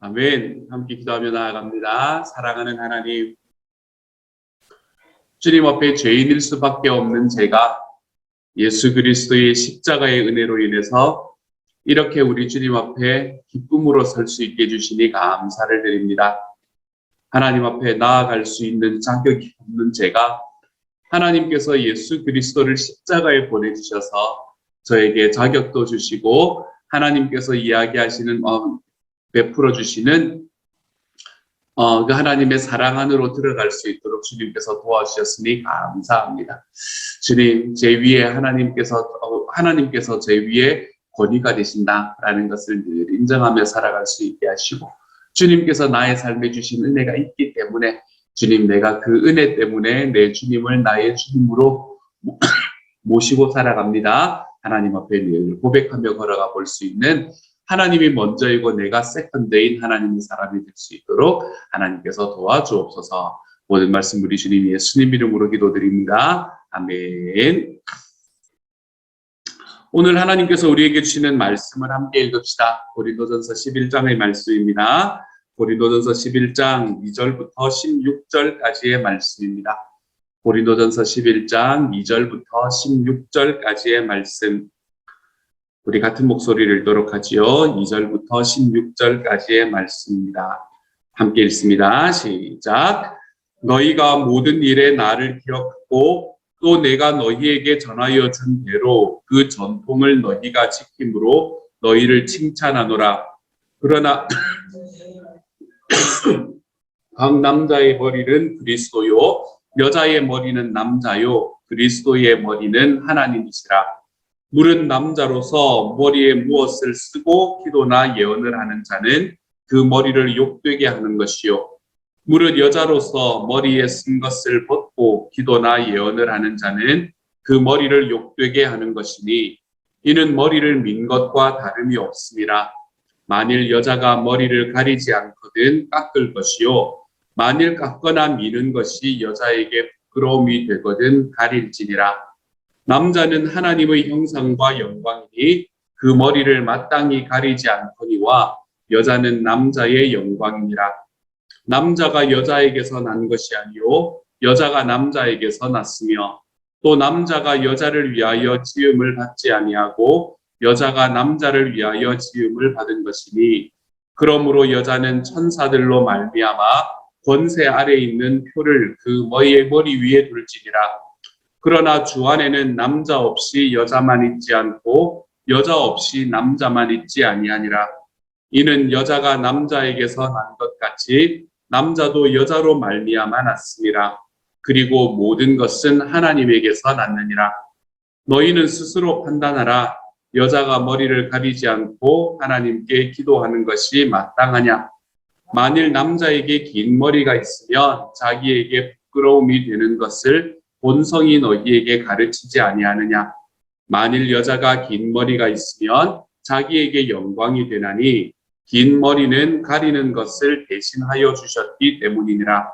아멘. 함께 기도하며 나아갑니다. 사랑하는 하나님, 주님 앞에 죄인일 수밖에 없는 제가 예수 그리스도의 십자가의 은혜로 인해서 이렇게 우리 주님 앞에 기쁨으로 설 수 있게 해주시니 감사를 드립니다. 하나님 앞에 나아갈 수 있는 자격이 없는 제가 하나님께서 예수 그리스도를 십자가에 보내주셔서 저에게 자격도 주시고 하나님께서 이야기하시는 베풀어 주시는 그 하나님의 사랑 안으로 들어갈 수 있도록 주님께서 도와주셨으니 감사합니다. 주님, 제 위에 하나님께서 제 위에 권위가 되신다라는 것을 늘 인정하며 살아갈 수 있게 하시고 주님께서 나의 삶에 주신 은혜가 있기 때문에 주님, 내가 그 은혜 때문에 내 주님을 나의 주님으로 모시고 살아갑니다. 하나님 앞에 늘 고백하며 걸어가 볼 수 있는 하나님이 먼저이고 내가 세컨드인 하나님의 사람이 될 수 있도록 하나님께서 도와주옵소서. 모든 말씀 우리 주님 예수님 이름으로 기도드립니다. 아멘. 오늘 하나님께서 우리에게 주시는 말씀을 함께 읽읍시다. 고린도전서 11장의 말씀입니다. 고린도전서 11장 2절부터 16절까지의 말씀입니다. 고린도전서 11장 2절부터 16절까지의 말씀. 우리 같은 목소리를 읽도록 하지요. 2절부터 16절까지의 말씀입니다. 함께 읽습니다. 시작. 너희가 모든 일에 나를 기억하고 또 내가 너희에게 전하여 준 대로 그 전통을 너희가 지킴으로 너희를 칭찬하노라. 그러나 각 남자의 머리는 그리스도요 여자의 머리는 남자요 그리스도의 머리는 하나님이시라. 물은 남자로서 머리에 무엇을 쓰고 기도나 예언을 하는 자는 그 머리를 욕되게 하는 것이요 물은 여자로서 머리에 쓴 것을 벗고 기도나 예언을 하는 자는 그 머리를 욕되게 하는 것이니 이는 머리를 민 것과 다름이 없음이라. 만일 여자가 머리를 가리지 않거든 깎을 것이요 만일 깎거나 미는 것이 여자에게 부끄러움이 되거든 가릴지니라. 남자는 하나님의 형상과 영광이니 그 머리를 마땅히 가리지 않거니와 여자는 남자의 영광이니라. 남자가 여자에게서 난 것이 아니요 여자가 남자에게서 났으며 또 남자가 여자를 위하여 지음을 받지 아니하고 여자가 남자를 위하여 지음을 받은 것이니 그러므로 여자는 천사들로 말미암아 권세 아래 있는 표를 그 머리 위에 둘지니라. 그러나 주 안에는 남자 없이 여자만 있지 않고 여자 없이 남자만 있지 아니하니라. 이는 여자가 남자에게서 난 것 같이 남자도 여자로 말미암아 났음이라. 그리고 모든 것은 하나님에게서 났느니라. 너희는 스스로 판단하라. 여자가 머리를 가리지 않고 하나님께 기도하는 것이 마땅하냐. 만일 남자에게 긴 머리가 있으면 자기에게 부끄러움이 되는 것을 본성이 너희에게 가르치지 아니하느냐. 만일 여자가 긴 머리가 있으면 자기에게 영광이 되나니 긴 머리는 가리는 것을 대신하여 주셨기 때문이니라.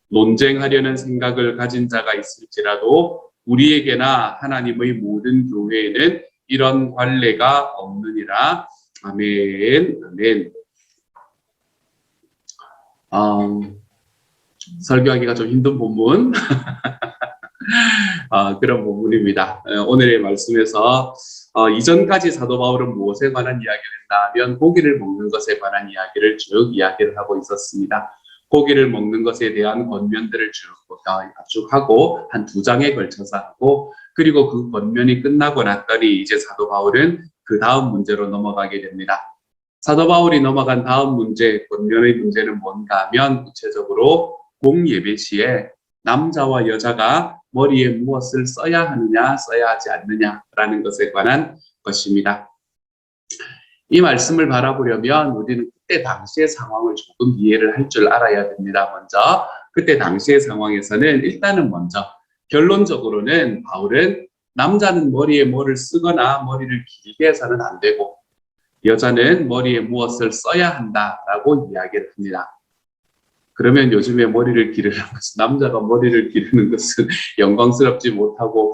논쟁하려는 생각을 가진 자가 있을지라도 우리에게나 하나님의 모든 교회에는 이런 관례가 없느니라. 아멘. 아멘. 설교하기가 좀 힘든 본문 그런 부분입니다. 오늘의 말씀에서 이전까지 사도 바울은 무엇에 관한 이야기를 했나 하면 고기를 먹는 것에 관한 이야기를 쭉 이야기를 하고 있었습니다. 고기를 먹는 것에 대한 권면들을 쭉 하고 한 2장에 걸쳐서 하고 그리고 그 권면이 끝나고 났더니 이제 사도 바울은 그 다음 문제로 넘어가게 됩니다. 사도 바울이 넘어간 다음 문제, 권면의 문제는 뭔가 하면 구체적으로 공예배 시에 남자와 여자가 머리에 무엇을 써야 하느냐 써야 하지 않느냐라는 것에 관한 것입니다. 이 말씀을 바라보려면 우리는 그때 당시의 상황을 조금 이해를 할 줄 알아야 됩니다. 먼저 그때 당시의 상황에서는 일단은 먼저 결론적으로는 바울은 남자는 머리에 뭐를 쓰거나 머리를 길게 해서는 안 되고 여자는 머리에 무엇을 써야 한다라고 이야기를 합니다. 그러면 요즘에 머리를 기르는 것은 남자가 머리를 기르는 것은 영광스럽지 못하고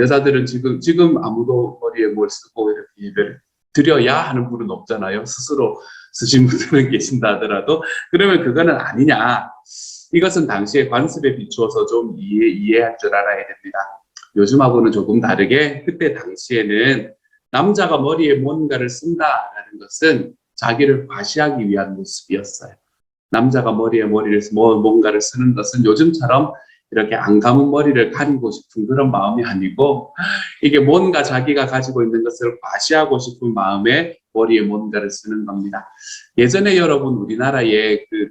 여자들은 지금 아무도 머리에 뭘 쓰고 이렇게 예배를 드려야 하는 분은 없잖아요. 스스로 쓰신 분들은 계신다 하더라도 그러면 그거는 아니냐. 이것은 당시의 관습에 비추어서 좀 이해할 줄 알아야 됩니다. 요즘하고는 조금 다르게 그때 당시에는 남자가 머리에 뭔가를 쓴다라는 것은 자기를 과시하기 위한 모습이었어요. 남자가 머리에 뭔가를 쓰는 것은 요즘처럼 이렇게 안 감은 머리를 가리고 싶은 그런 마음이 아니고 이게 뭔가 자기가 가지고 있는 것을 과시하고 싶은 마음에 머리에 뭔가를 쓰는 겁니다. 예전에 여러분 우리나라에 그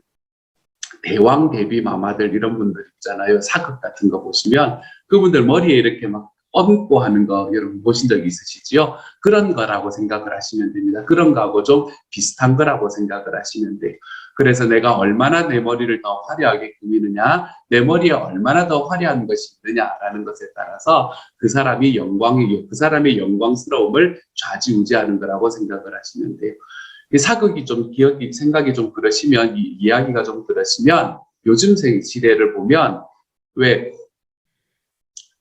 대왕 대비 마마들 이런 분들 있잖아요. 사극 같은 거 보시면 그분들 머리에 이렇게 막 얹고 하는 거 여러분 보신 적 있으시지요? 그런 거라고 생각을 하시면 됩니다. 그런 거하고 좀 비슷한 거라고 생각을 하시면 돼요. 그래서 내가 얼마나 내 머리를 더 화려하게 꾸미느냐, 내 머리에 얼마나 더 화려한 것이 있느냐라는 것에 따라서 그 사람의 영광스러움을 좌지우지하는 거라고 생각을 하시면 돼요. 사극이 좀 생각이 좀 그러시면, 이야기가 좀 그러시면, 요즘 시대를 보면, 왜,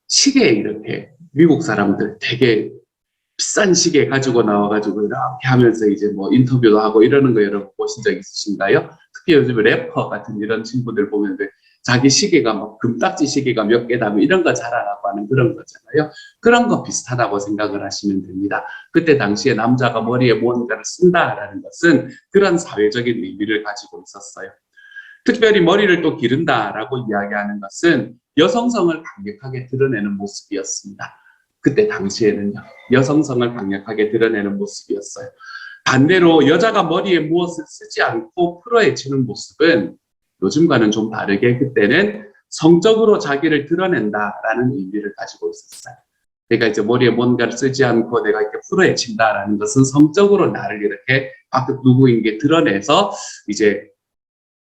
시계 이렇게, 미국 사람들 되게 비싼 시계 가지고 나와가지고 이렇게 하면서 이제 뭐 인터뷰도 하고 이러는 거 여러분 보신 적 있으신가요? 특히 요즘 래퍼 같은 이런 친구들 보면 자기 시계가 막 금딱지 시계가 몇 개다면 이런 거 자랑하고 하는 그런 거잖아요. 그런 거 비슷하다고 생각을 하시면 됩니다. 그때 당시에 남자가 머리에 무언가를 쓴다라는 것은 그런 사회적인 의미를 가지고 있었어요. 특별히 머리를 또 기른다라고 이야기하는 것은 여성성을 강력하게 드러내는 모습이었습니다. 그때 당시에는요. 여성성을 강력하게 드러내는 모습이었어요. 반대로 여자가 머리에 무엇을 쓰지 않고 풀어헤치는 모습은 요즘과는 좀 다르게 그때는 성적으로 자기를 드러낸다라는 의미를 가지고 있었어요. 그러니까 이제 머리에 뭔가를 쓰지 않고 내가 이렇게 풀어헤친다라는 것은 성적으로 나를 이렇게 밖에 누구인 게 드러내서 이제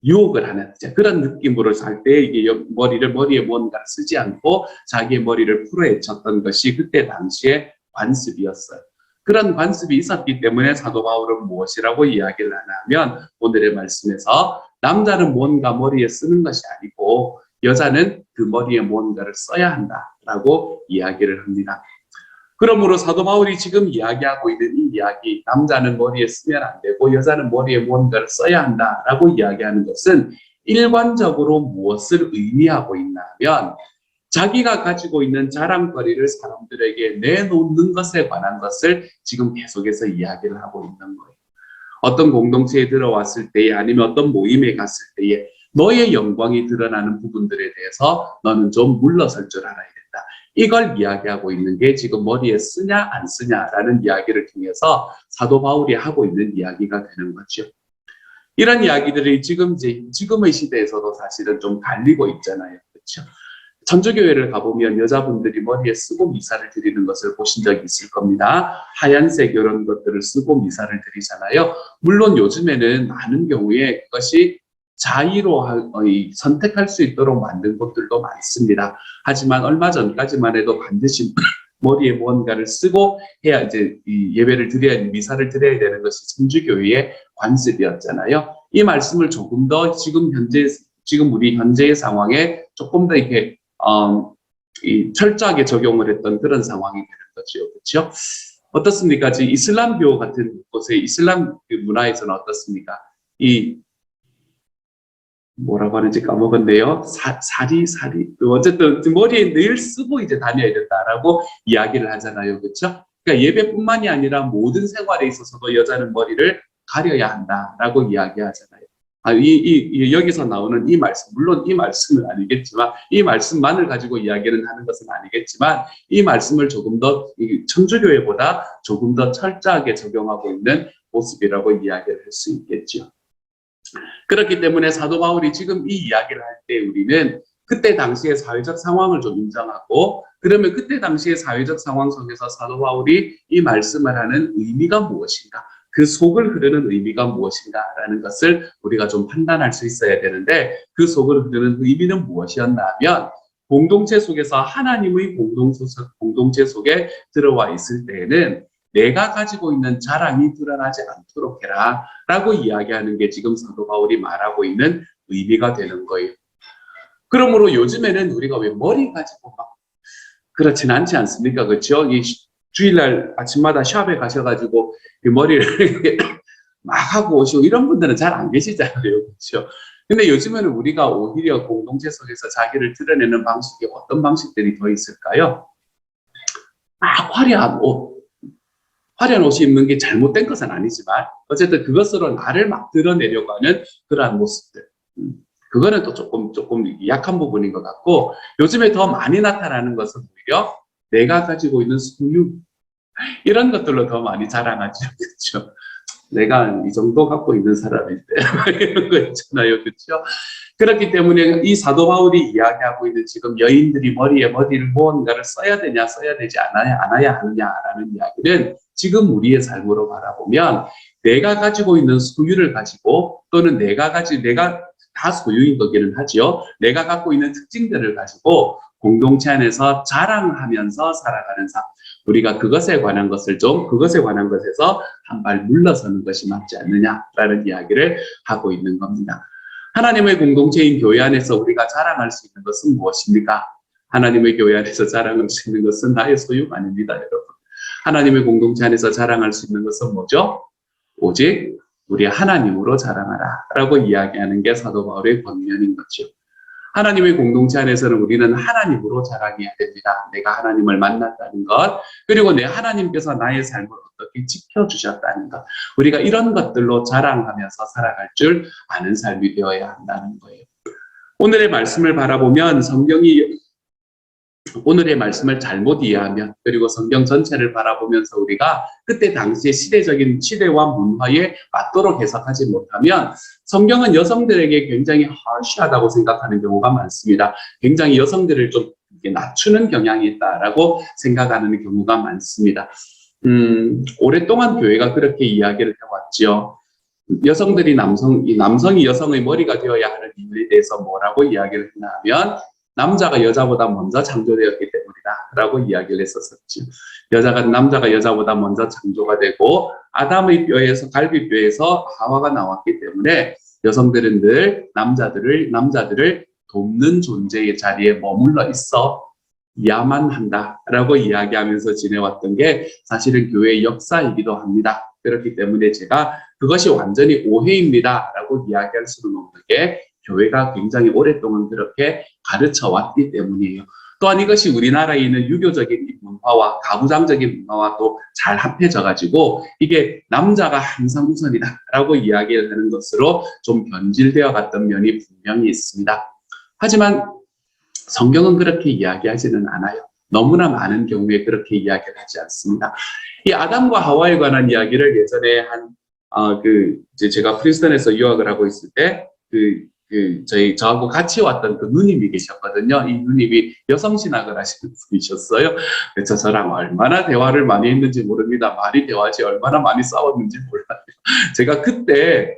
유혹을 하는 그런 느낌으로 살 때 이게 머리에 뭔가를 쓰지 않고 자기의 머리를 풀어헤쳤던 것이 그때 당시의 관습이었어요. 그런 관습이 있었기 때문에 사도 바울은 무엇이라고 이야기를 하냐면 오늘의 말씀에서 남자는 뭔가 머리에 쓰는 것이 아니고 여자는 그 머리에 뭔가를 써야 한다라고 이야기를 합니다. 그러므로 사도 바울이 지금 이야기하고 있는 이 이야기, 남자는 머리에 쓰면 안 되고 여자는 머리에 뭔가를 써야 한다라고 이야기하는 것은 일관적으로 무엇을 의미하고 있냐면 자기가 가지고 있는 자랑거리를 사람들에게 내놓는 것에 관한 것을 지금 계속해서 이야기를 하고 있는 거예요. 어떤 공동체에 들어왔을 때에 아니면 어떤 모임에 갔을 때에 너의 영광이 드러나는 부분들에 대해서 너는 좀 물러설 줄 알아야 된다. 이걸 이야기하고 있는 게 지금 머리에 쓰냐 안 쓰냐라는 이야기를 통해서 사도 바울이 하고 있는 이야기가 되는 거죠. 이런 이야기들이 지금의 시대에서도 사실은 좀 갈리고 있잖아요. 그렇죠? 천주교회를 가보면 여자분들이 머리에 쓰고 미사를 드리는 것을 보신 적이 있을 겁니다. 하얀색 이런 것들을 쓰고 미사를 드리잖아요. 물론 요즘에는 많은 경우에 그것이 자의로 선택할 수 있도록 만든 곳들도 많습니다. 하지만 얼마 전까지만 해도 반드시 머리에 무언가를 쓰고 해야 이제 이 예배를 드려야 미사를 드려야 되는 것이 천주교회의 관습이었잖아요. 이 말씀을 조금 더 지금 우리 현재의 상황에 조금 더 이렇게 철저하게 적용을 했던 그런 상황이 되는 거죠. 그렇죠? 어떻습니까? 지금 이슬람교 같은 곳에 이슬람 문화에서는 어떻습니까? 뭐라고 하는지 까먹었네요. 사리. 어쨌든 머리에 늘 쓰고 이제 다녀야 된다라고 이야기를 하잖아요. 그렇죠? 그러니까 예배뿐만이 아니라 모든 생활에 있어서도 여자는 머리를 가려야 한다라고 이야기하잖아요. 여기서 나오는 이 말씀, 물론 이 말씀은 아니겠지만, 이 말씀만을 가지고 이야기를 하는 것은 아니겠지만, 이 말씀을 조금 더, 천주교회보다 조금 더 철저하게 적용하고 있는 모습이라고 이야기를 할 수 있겠죠. 그렇기 때문에 사도 바울이 지금 이 이야기를 할 때 우리는 그때 당시의 사회적 상황을 좀 인정하고, 그러면 그때 당시의 사회적 상황 속에서 사도 바울이 이 말씀을 하는 의미가 무엇인가? 그 속을 흐르는 의미가 무엇인가라는 것을 우리가 좀 판단할 수 있어야 되는데 그 속을 흐르는 의미는 무엇이었나 하면 공동체 속에서 하나님의 공동체 속에 들어와 있을 때에는 내가 가지고 있는 자랑이 드러나지 않도록 해라 라고 이야기하는 게 지금 사도 바울이 말하고 있는 의미가 되는 거예요. 그러므로 요즘에는 우리가 왜 머리 가지고 막 그렇진 않지 않습니까? 그렇죠? 이 주일날 아침마다 샵에 가셔가지고 머리를 막 하고 오시고 이런 분들은 잘 안 계시잖아요. 그렇죠? 근데 요즘에는 우리가 오히려 공동체 속에서 자기를 드러내는 방식이 어떤 방식들이 더 있을까요? 막 화려한 옷이 입는 게 잘못된 것은 아니지만 어쨌든 그것으로 나를 막 드러내려고 하는 그러한 모습들. 그거는 또 조금 약한 부분인 것 같고, 요즘에 더 많이 나타나는 것은 오히려 내가 가지고 있는 소유, 이런 것들로 더 많이 자랑하죠. 그렇죠? 내가 이 정도 갖고 있는 사람인데 이런 거 있잖아요. 그렇죠? 그렇기 때문에 이 사도 바울이 이야기하고 있는 지금 여인들이 머리를 무언가를 써야 되냐 써야 되지 않아야 하느냐라는 이야기는 지금 우리의 삶으로 바라보면 내가 가지고 있는 소유를 가지고 또는 내가 다 소유인 거기는 하죠. 내가 갖고 있는 특징들을 가지고 공동체 안에서 자랑하면서 살아가는 삶. 우리가 그것에 관한 것에서 한 발 물러서는 것이 맞지 않느냐라는 이야기를 하고 있는 겁니다. 하나님의 공동체인 교회 안에서 우리가 자랑할 수 있는 것은 무엇입니까? 하나님의 교회 안에서 자랑할 수 있는 것은 나의 소유가 아닙니다, 여러분. 하나님의 공동체 안에서 자랑할 수 있는 것은 뭐죠? 오직 우리 하나님으로 자랑하라 라고 이야기하는 게 사도 바울의 권면인 거죠. 하나님의 공동체 안에서는 우리는 하나님으로 자랑해야 됩니다. 내가 하나님을 만났다는 것, 그리고 내 하나님께서 나의 삶을 어떻게 지켜주셨다는 것, 우리가 이런 것들로 자랑하면서 살아갈 줄 아는 삶이 되어야 한다는 거예요. 오늘의 말씀을 바라보면 오늘의 말씀을 잘못 이해하면, 그리고 성경 전체를 바라보면서 우리가 그때 당시의 시대적인 시대와 문화에 맞도록 해석하지 못하면 성경은 여성들에게 굉장히 harsh하다고 생각하는 경우가 많습니다. 굉장히 여성들을 좀 낮추는 경향이 있다라고 생각하는 경우가 많습니다. 오랫동안 교회가 그렇게 이야기를 해왔지요. 남성이 여성의 머리가 되어야 하는 이유에 대해서 뭐라고 이야기를 했냐면, 남자가 여자보다 먼저 창조되었기 때문이다 라고 이야기를 했었죠. 남자가 여자보다 먼저 창조가 되고 아담의 뼈에서, 갈비뼈에서 하와가 나왔기 때문에 여성들은 늘 남자들을 돕는 존재의 자리에 머물러 있어야만 한다라고 이야기하면서 지내왔던 게 사실은 교회의 역사이기도 합니다. 그렇기 때문에 제가 그것이 완전히 오해입니다라고 이야기할 수는 없는 게, 교회가 굉장히 오랫동안 그렇게 가르쳐 왔기 때문이에요. 또한 이것이 우리나라에 있는 유교적인 문화와 가부장적인 문화와 또 잘 합해져 가지고 이게 남자가 항상 우선이다라고 이야기를 하는 것으로 좀 변질되어 갔던 면이 분명히 있습니다. 하지만 성경은 그렇게 이야기하지는 않아요. 너무나 많은 경우에 그렇게 이야기를 하지 않습니다. 이 아담과 하와에 관한 이야기를 예전에 제가 프린스턴에서 유학을 하고 있을 때 저하고 같이 왔던 그 누님이 계셨거든요. 이 누님이 여성신학을 하시는 분이셨어요. 그래서 저랑 얼마나 대화를 많이 했는지 모릅니다. 말이 대화지 얼마나 많이 싸웠는지 몰라요. 제가 그때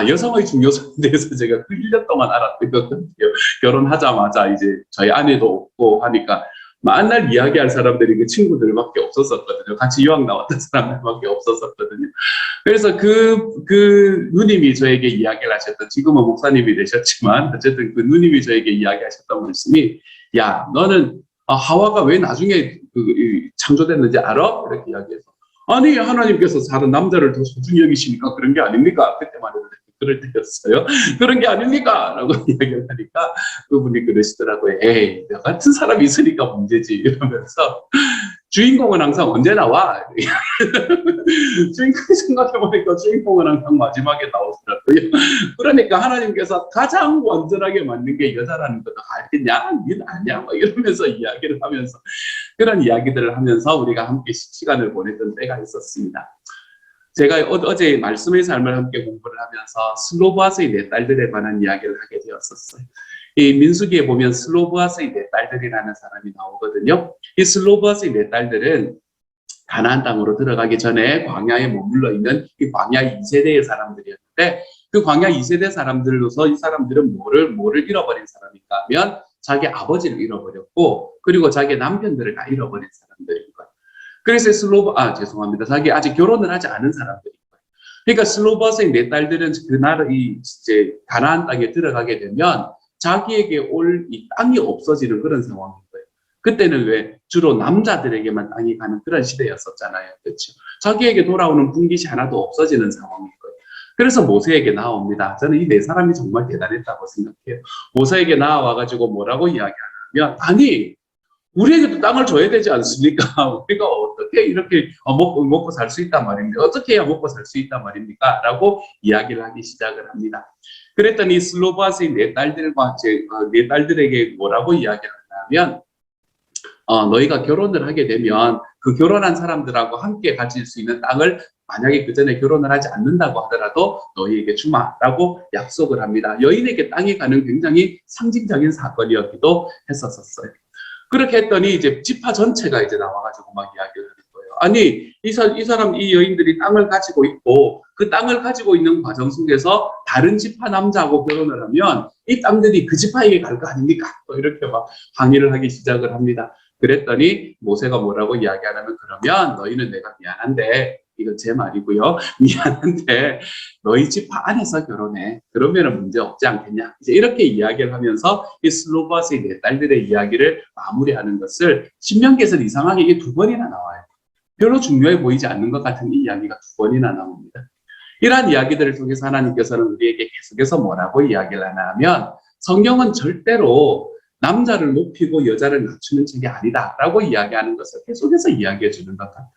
여성의 중요성에 대해서 제가 그 1년 동안 알았던 것 같아요. 결혼하자마자 이제 저희 아내도 없고 하니까 만날 이야기할 사람들이 그 친구들밖에 없었거든요. 같이 유학 나왔던 사람들밖에 없었거든요. 그래서 그 누님이 저에게 이야기를 하셨던, 지금은 목사님이 되셨지만 어쨌든 그 누님이 저에게 이야기하셨던 말씀이, 야, 너는 하와가 왜 나중에 창조됐는지 알아? 이렇게 이야기해서, 아니 하나님께서 다른 남자를 더 소중히 여기시니까 그런 게 아닙니까? 그때만 해도 그럴 때였어요. 그런 게 아닙니까? 라고 이야기를 하니까 그분이 그러시더라고요. 에이, 너 같은 사람이 있으니까 문제지. 이러면서 주인공은 항상 언제 나와? 주인공이 생각해보니까 주인공은 항상 마지막에 나오더라고요. 그러니까 하나님께서 가장 완전하게 맞는 게 여자라는 거 알겠냐? 니는 아니야? 막 이러면서 이야기를 하면서, 그런 이야기들을 하면서 우리가 함께 시간을 보냈던 때가 있었습니다. 제가 어제 말씀의 삶을 함께 공부를 하면서 슬로보아스의 네 딸들에 관한 이야기를 하게 되었었어요. 이 민수기에 보면 슬로보아스의 네 딸들이라는 사람이 나오거든요. 이 슬로보아스의 네 딸들은 가나안 땅으로 들어가기 전에 광야에 머물러 있는 이 광야 2세대의 사람들이었는데, 그 광야 2세대 사람들로서 이 사람들은 뭐를 잃어버린 사람인가 하면 자기 아버지를 잃어버렸고, 그리고 자기 남편들을 다 잃어버린 사람들인 거예요. 그래서 죄송합니다. 자기 아직 결혼을 하지 않은 사람들인 거예요. 그러니까 슬로보아스의 네 딸들은 이제 가나안 땅에 들어가게 되면 자기에게 올 이 땅이 없어지는 그런 상황인 거예요. 그때는 왜 주로 남자들에게만 땅이 가는 그런 시대였었잖아요. 그렇죠? 자기에게 돌아오는 분깃이 하나도 없어지는 상황인 거예요. 그래서 모세에게 나옵니다. 저는 이 네 사람이 정말 대단했다고 생각해요. 모세에게 나와가지고 뭐라고 이야기하냐면, 아니, 우리에게도 땅을 줘야 되지 않습니까? 우리가 어떻게 이렇게 먹고 살 수 있단 말입니까? 어떻게 해야 먹고 살 수 있단 말입니까? 라고 이야기를 하기 시작을 합니다. 그랬더니 슬로바스의 네 딸들과 네 딸들에게 뭐라고 이야기를 하냐면, 너희가 결혼을 하게 되면 그 결혼한 사람들하고 함께 가질 수 있는 땅을 만약에 그 전에 결혼을 하지 않는다고 하더라도 너희에게 주마라고 약속을 합니다. 여인에게 땅이 가는 굉장히 상징적인 사건이었기도 했었어요. 그렇게 했더니 이제 지파 전체가 이제 나와가지고 막 이야기를 하는 거예요. 아니, 이 여인들이 땅을 가지고 있고 그 땅을 가지고 있는 과정 속에서 다른 지파 남자하고 결혼을 하면 이 땅들이 그 지파에게 갈 거 아닙니까? 또 이렇게 막 항의를 하기 시작을 합니다. 그랬더니 모세가 뭐라고 이야기하냐면, 그러면 너희는 내가 미안한데, 이건 제 말이고요. 미안한데 너희 지파 안에서 결혼해. 그러면은 문제 없지 않겠냐. 이제 이렇게 이야기를 하면서 이 슬로바스의 네 딸들의 이야기를 마무리하는 것을 신명기에서는 이상하게 이게 두 번이나 나와요. 별로 중요해 보이지 않는 것 같은 이 이야기가 두 번이나 나옵니다. 이러한 이야기들을 통해서 하나님께서는 우리에게 계속해서 뭐라고 이야기를 하냐면, 성경은 절대로 남자를 높이고 여자를 낮추는 책이 아니다라고 이야기하는 것을 계속해서 이야기해 주는 것 같아요.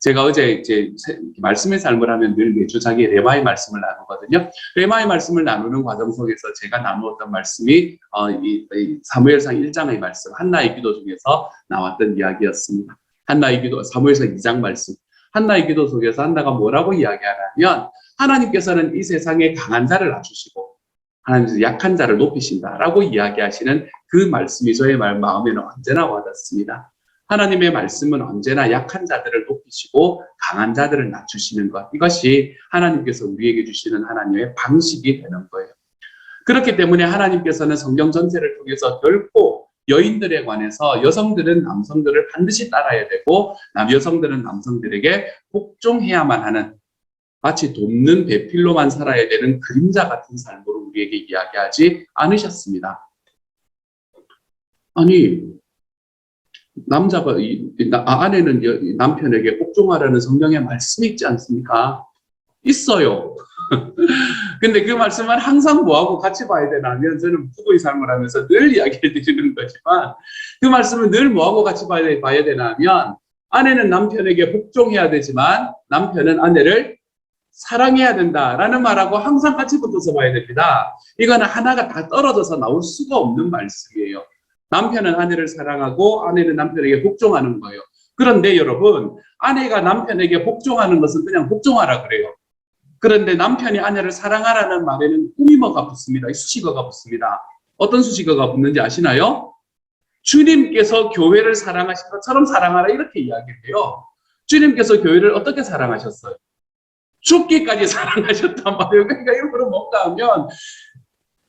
제가 어제 이제 말씀의 삶을 하면 늘 매주 자기 레마의 말씀을 나누거든요. 레마의 말씀을 나누는 과정 속에서 제가 나누었던 말씀이 이 사무엘상 1장의 말씀, 한나의 기도 중에서 나왔던 이야기였습니다. 한나의 기도, 사무엘상 2장 말씀. 한나의 기도 속에서 한나가 뭐라고 이야기하냐면, 하나님께서는 이 세상에 강한 자를 낮추시고 하나님께서 약한 자를 높이신다라고 이야기하시는 그 말씀이 저의 마음에는 언제나 와닿습니다. 하나님의 말씀은 언제나 약한 자들을 높이시고 강한 자들을 낮추시는 것, 이것이 하나님께서 우리에게 주시는 하나님의 방식이 되는 거예요. 그렇기 때문에 하나님께서는 성경 전체를 통해서 결코 여인들에 관해서 여성들은 남성들을 반드시 따라야 되고 여성들은 남성들에게 복종해야만 하는, 마치 돕는 배필로만 살아야 되는 그림자 같은 삶으로 우리에게 이야기하지 않으셨습니다. 아니, 남자가 아내는 남편에게 복종하라는 성경의 말씀이 있지 않습니까? 있어요. 근데 그 말씀은 항상 뭐하고 같이 봐야 되냐면, 저는 부부의 삶을 하면서 늘 이야기를 드리는 거지만, 그 말씀은 늘 뭐하고 같이 봐야 되냐면, 아내는 남편에게 복종해야 되지만 남편은 아내를 사랑해야 된다라는 말하고 항상 같이 붙어서 봐야 됩니다. 이거는 하나가 다 떨어져서 나올 수가 없는 말씀이에요. 남편은 아내를 사랑하고 아내는 남편에게 복종하는 거예요. 그런데 여러분, 아내가 남편에게 복종하는 것은 그냥 복종하라 그래요. 그런데 남편이 아내를 사랑하라는 말에는 꾸미어가 붙습니다. 수식어가 붙습니다. 어떤 수식어가 붙는지 아시나요? 주님께서 교회를 사랑하신 것처럼 사랑하라, 이렇게 이야기를 해요. 주님께서 교회를 어떻게 사랑하셨어요? 죽기까지 사랑하셨단 말이에요. 그러니까 이거는 뭔가 하면,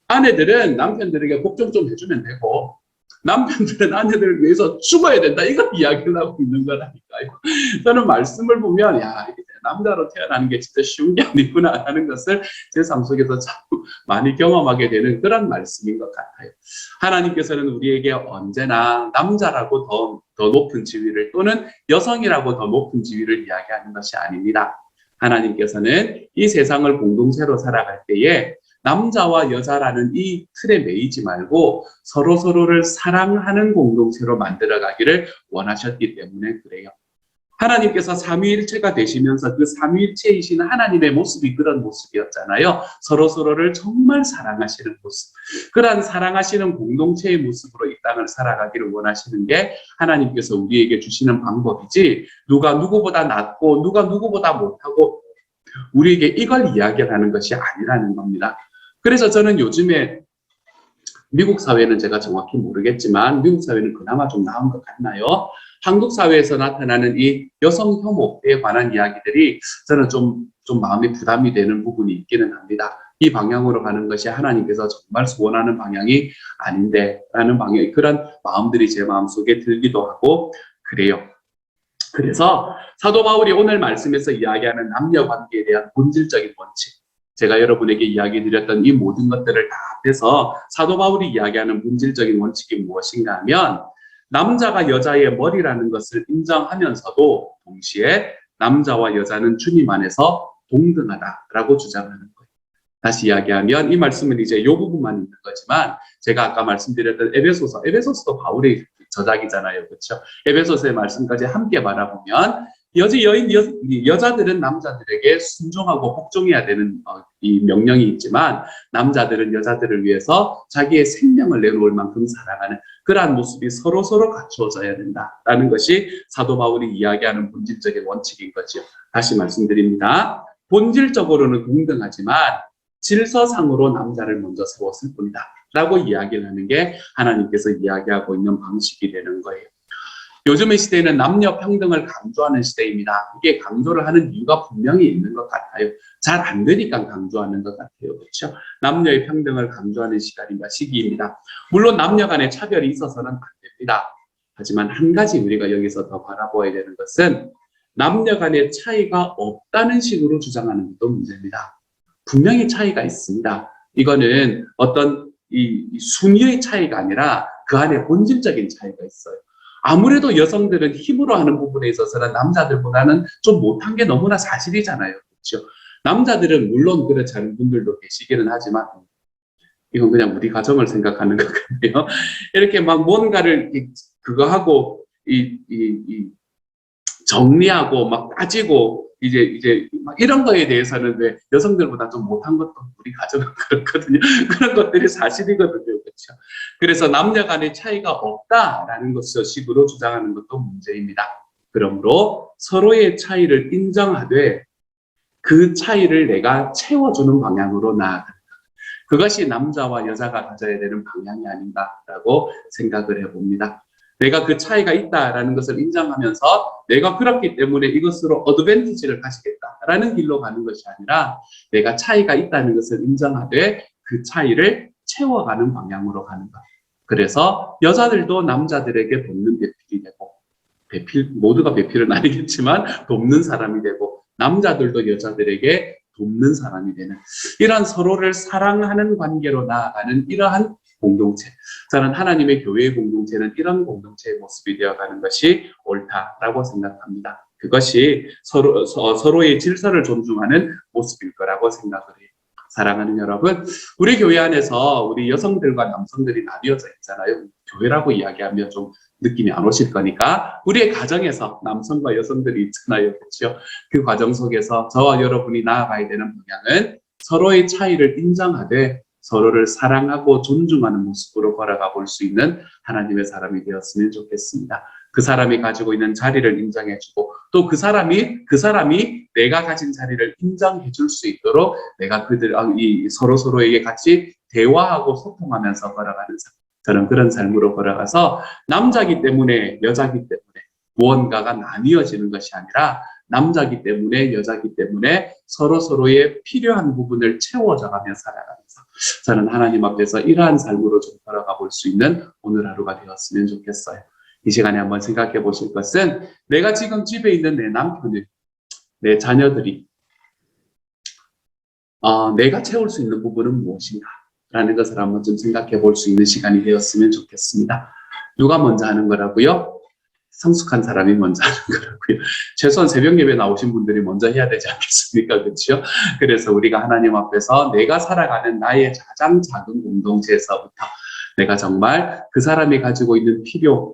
아내들은 남편들에게 복종 좀 해주면 되고 남편들은 아내들을 위해서 죽어야 된다, 이걸 이야기를 하고 있는 거라니까요. 저는 말씀을 보면, 야, 남자로 태어나는 게 진짜 쉬운 게 아니구나 하는 것을 제 삶 속에서 참 많이 경험하게 되는 그런 말씀인 것 같아요. 하나님께서는 우리에게 언제나 남자라고 더 높은 지위를, 또는 여성이라고 더 높은 지위를 이야기하는 것이 아닙니다. 하나님께서는 이 세상을 공동체로 살아갈 때에 남자와 여자라는 이 틀에 매이지 말고 서로를 사랑하는 공동체로 만들어가기를 원하셨기 때문에 그래요. 하나님께서 삼위일체가 되시면서 그 삼위일체이신 하나님의 모습이 그런 모습이었잖아요. 서로를 정말 사랑하시는 모습. 그러한 사랑하시는 공동체의 모습으로 이 땅을 살아가기를 원하시는 게 하나님께서 우리에게 주시는 방법이지, 누가 누구보다 낫고 누가 누구보다 못하고 우리에게 이걸 이야기하는 것이 아니라는 겁니다. 그래서 저는 요즘에 미국 사회는 제가 정확히 모르겠지만 미국 사회는 그나마 좀 나은 것 같나요? 한국 사회에서 나타나는 이 여성 혐오에 관한 이야기들이 저는 좀 마음이 부담이 되는 부분이 있기는 합니다. 이 방향으로 가는 것이 하나님께서 정말 소원하는 방향이 아닌데 라는 방향, 그런 마음들이 제 마음속에 들기도 하고 그래요. 그래서 사도 바울이 오늘 말씀에서 이야기하는 남녀 관계에 대한 본질적인 원칙, 제가 여러분에게 이야기 드렸던 이 모든 것들을 다 합해서 사도 바울이 이야기하는 본질적인 원칙이 무엇인가 하면, 남자가 여자의 머리라는 것을 인정하면서도 동시에 남자와 여자는 주님 안에서 동등하다라고 주장하는 거예요. 다시 이야기하면 이 말씀은 이제 요 부분만 있는 거지만 제가 아까 말씀드렸던 에베소서도 바울의 저작이잖아요. 그렇죠? 에베소서의 말씀까지 함께 바라보면 여자들은 남자들에게 순종하고 복종해야 되는 이 명령이 있지만 남자들은 여자들을 위해서 자기의 생명을 내놓을 만큼 사랑하는 그러한 모습이 서로 갖추어져야 된다라는 것이 사도 바울이 이야기하는 본질적인 원칙인 거죠. 다시 말씀드립니다. 본질적으로는 동등하지만 질서상으로 남자를 먼저 세웠을 뿐이다 라고 이야기를 하는 게 하나님께서 이야기하고 있는 방식이 되는 거예요. 요즘의 시대는 남녀 평등을 강조하는 시대입니다. 이게 강조를 하는 이유가 분명히 있는 것 같아요. 잘 안 되니까 강조하는 것 같아요. 그렇죠? 남녀의 평등을 강조하는 시기입니다. 물론 남녀 간의 차별이 있어서는 안 됩니다. 하지만 한 가지 우리가 여기서 더 바라보아야 되는 것은 남녀 간의 차이가 없다는 식으로 주장하는 것도 문제입니다. 분명히 차이가 있습니다. 이거는 어떤 이 순위의 차이가 아니라 그 안에 본질적인 차이가 있어요. 아무래도 여성들은 힘으로 하는 부분에 있어서는 남자들보다는 좀 못한 게 너무나 사실이잖아요. 그렇죠? 남자들은 물론 그렇지 않은 분들도 계시기는 하지만 이건 그냥 우리 가정을 생각하는 것 같네요. 이렇게 막 뭔가를 그거 하고 정리하고 막 따지고 이제 막 이런 거에 대해서는 왜 여성들보다 좀 못한 것도 우리 가정은 그렇거든요. 그런 것들이 사실이거든요. 그렇죠? 그래서 남녀 간의 차이가 없다라는 것을 식으로 주장하는 것도 문제입니다. 그러므로 서로의 차이를 인정하되 그 차이를 내가 채워주는 방향으로 나아가는 것. 그것이 남자와 여자가 가져야 되는 방향이 아닌가라고 생각을 해봅니다. 내가 그 차이가 있다라는 것을 인정하면서 내가 그렇기 때문에 이것으로 어드밴티지를 가지겠다라는 길로 가는 것이 아니라 내가 차이가 있다는 것을 인정하되 그 차이를 채워가는 방향으로 가는 것. 그래서 여자들도 남자들에게 돕는 배필이 되고 모두가 배필은 아니겠지만 돕는 사람이 되고 남자들도 여자들에게 돕는 사람이 되는 이러한 서로를 사랑하는 관계로 나아가는 이러한 공동체. 저는 하나님의 교회의 공동체는 이런 공동체의 모습이 되어가는 것이 옳다라고 생각합니다. 그것이 서로의 질서를 존중하는 모습일 거라고 생각을 해요. 사랑하는 여러분, 우리 교회 안에서 우리 여성들과 남성들이 나뉘어져 있잖아요. 교회라고 이야기하면 좀 느낌이 안 오실 거니까 우리의 가정에서 남성과 여성들이 있잖아요. 그렇죠? 그 과정 속에서 저와 여러분이 나아가야 되는 방향은 서로의 차이를 인정하되 서로를 사랑하고 존중하는 모습으로 걸어가 볼 수 있는 하나님의 사람이 되었으면 좋겠습니다. 그 사람이 가지고 있는 자리를 인정해주고 또 그 사람이 내가 가진 자리를 인정해 줄 수 있도록 내가 서로에게 같이 대화하고 소통하면서 걸어가는 삶. 저는 그런 삶으로 걸어가서 남자기 때문에 여자기 때문에 무언가가 나뉘어지는 것이 아니라 남자기 때문에 여자기 때문에 서로의 필요한 부분을 채워져가며 살아가면서 저는 하나님 앞에서 이러한 삶으로 좀 걸어가 볼 수 있는 오늘 하루가 되었으면 좋겠어요. 이 시간에 한번 생각해 보실 것은 내가 지금 집에 있는 내 남편을, 내 자녀들이 내가 채울 수 있는 부분은 무엇인가 라는 것을 한번 좀 생각해 볼 수 있는 시간이 되었으면 좋겠습니다. 누가 먼저 하는 거라고요? 성숙한 사람이 먼저 하는 거라고요. 최소한 새벽 예배 나오신 분들이 먼저 해야 되지 않겠습니까? 그렇죠? 그래서 우리가 하나님 앞에서 내가 살아가는 나의 가장 작은 공동체에서부터 내가 정말 그 사람이 가지고 있는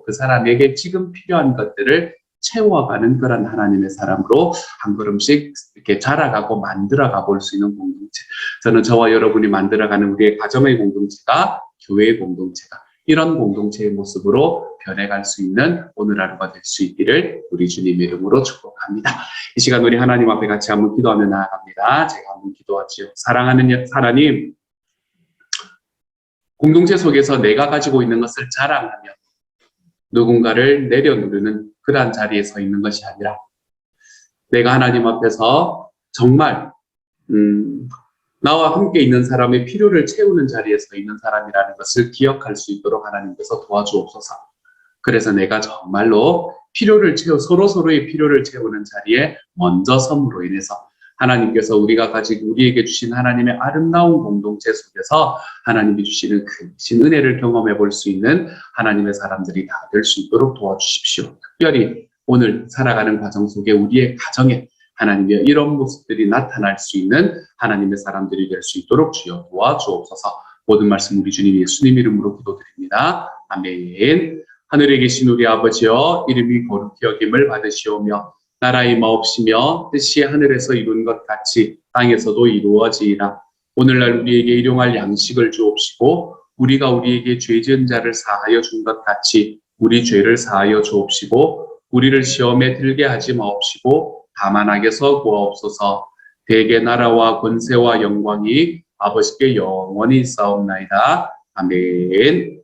그 사람에게 지금 필요한 것들을 채워가는 그런 하나님의 사람으로 한 걸음씩 이렇게 자라가고 만들어가 볼 수 있는 공동체. 저는 저와 여러분이 만들어가는 우리의 가정의 공동체가 교회의 공동체가 이런 공동체의 모습으로 변해갈 수 있는 오늘 하루가 될 수 있기를 우리 주님의 이름으로 축복합니다. 이 시간 우리 하나님 앞에 같이 한번 기도하며 나아갑니다. 제가 한번 기도하지요. 사랑하는 하나님, 공동체 속에서 내가 가지고 있는 것을 자랑하며 누군가를 내려누르는 그러한 자리에 서 있는 것이 아니라 내가 하나님 앞에서 정말 나와 함께 있는 사람의 필요를 채우는 자리에 서 있는 사람이라는 것을 기억할 수 있도록 하나님께서 도와주옵소서. 그래서 내가 정말로 서로의 필요를 채우는 자리에 먼저 섬으로 인해서 하나님께서 우리에게 주신 하나님의 아름다운 공동체 속에서 하나님이 주시는 크신 은혜를 경험해 볼 수 있는 하나님의 사람들이 다 될 수 있도록 도와주십시오. 특별히 오늘 살아가는 과정 속에 우리의 가정에 하나님의 이런 모습들이 나타날 수 있는 하나님의 사람들이 될 수 있도록 주여 도와주옵소서. 모든 말씀 우리 주님 예수님 이름으로 기도드립니다. 아멘. 하늘에 계신 우리 아버지여, 이름이 거룩히 여김을 받으시오며 나라의 마옵시며 뜻이 하늘에서 이룬 것 같이 땅에서도 이루어지이다. 오늘날 우리에게 일용할 양식을 주옵시고 우리가 우리에게 죄 지은 자를 사하여 준 것 같이 우리 죄를 사하여 주옵시고 우리를 시험에 들게 하지 마옵시고 다만 악에서 구하옵소서. 대개 나라와 권세와 영광이 아버지께 영원히 있사옵나이다. 아멘.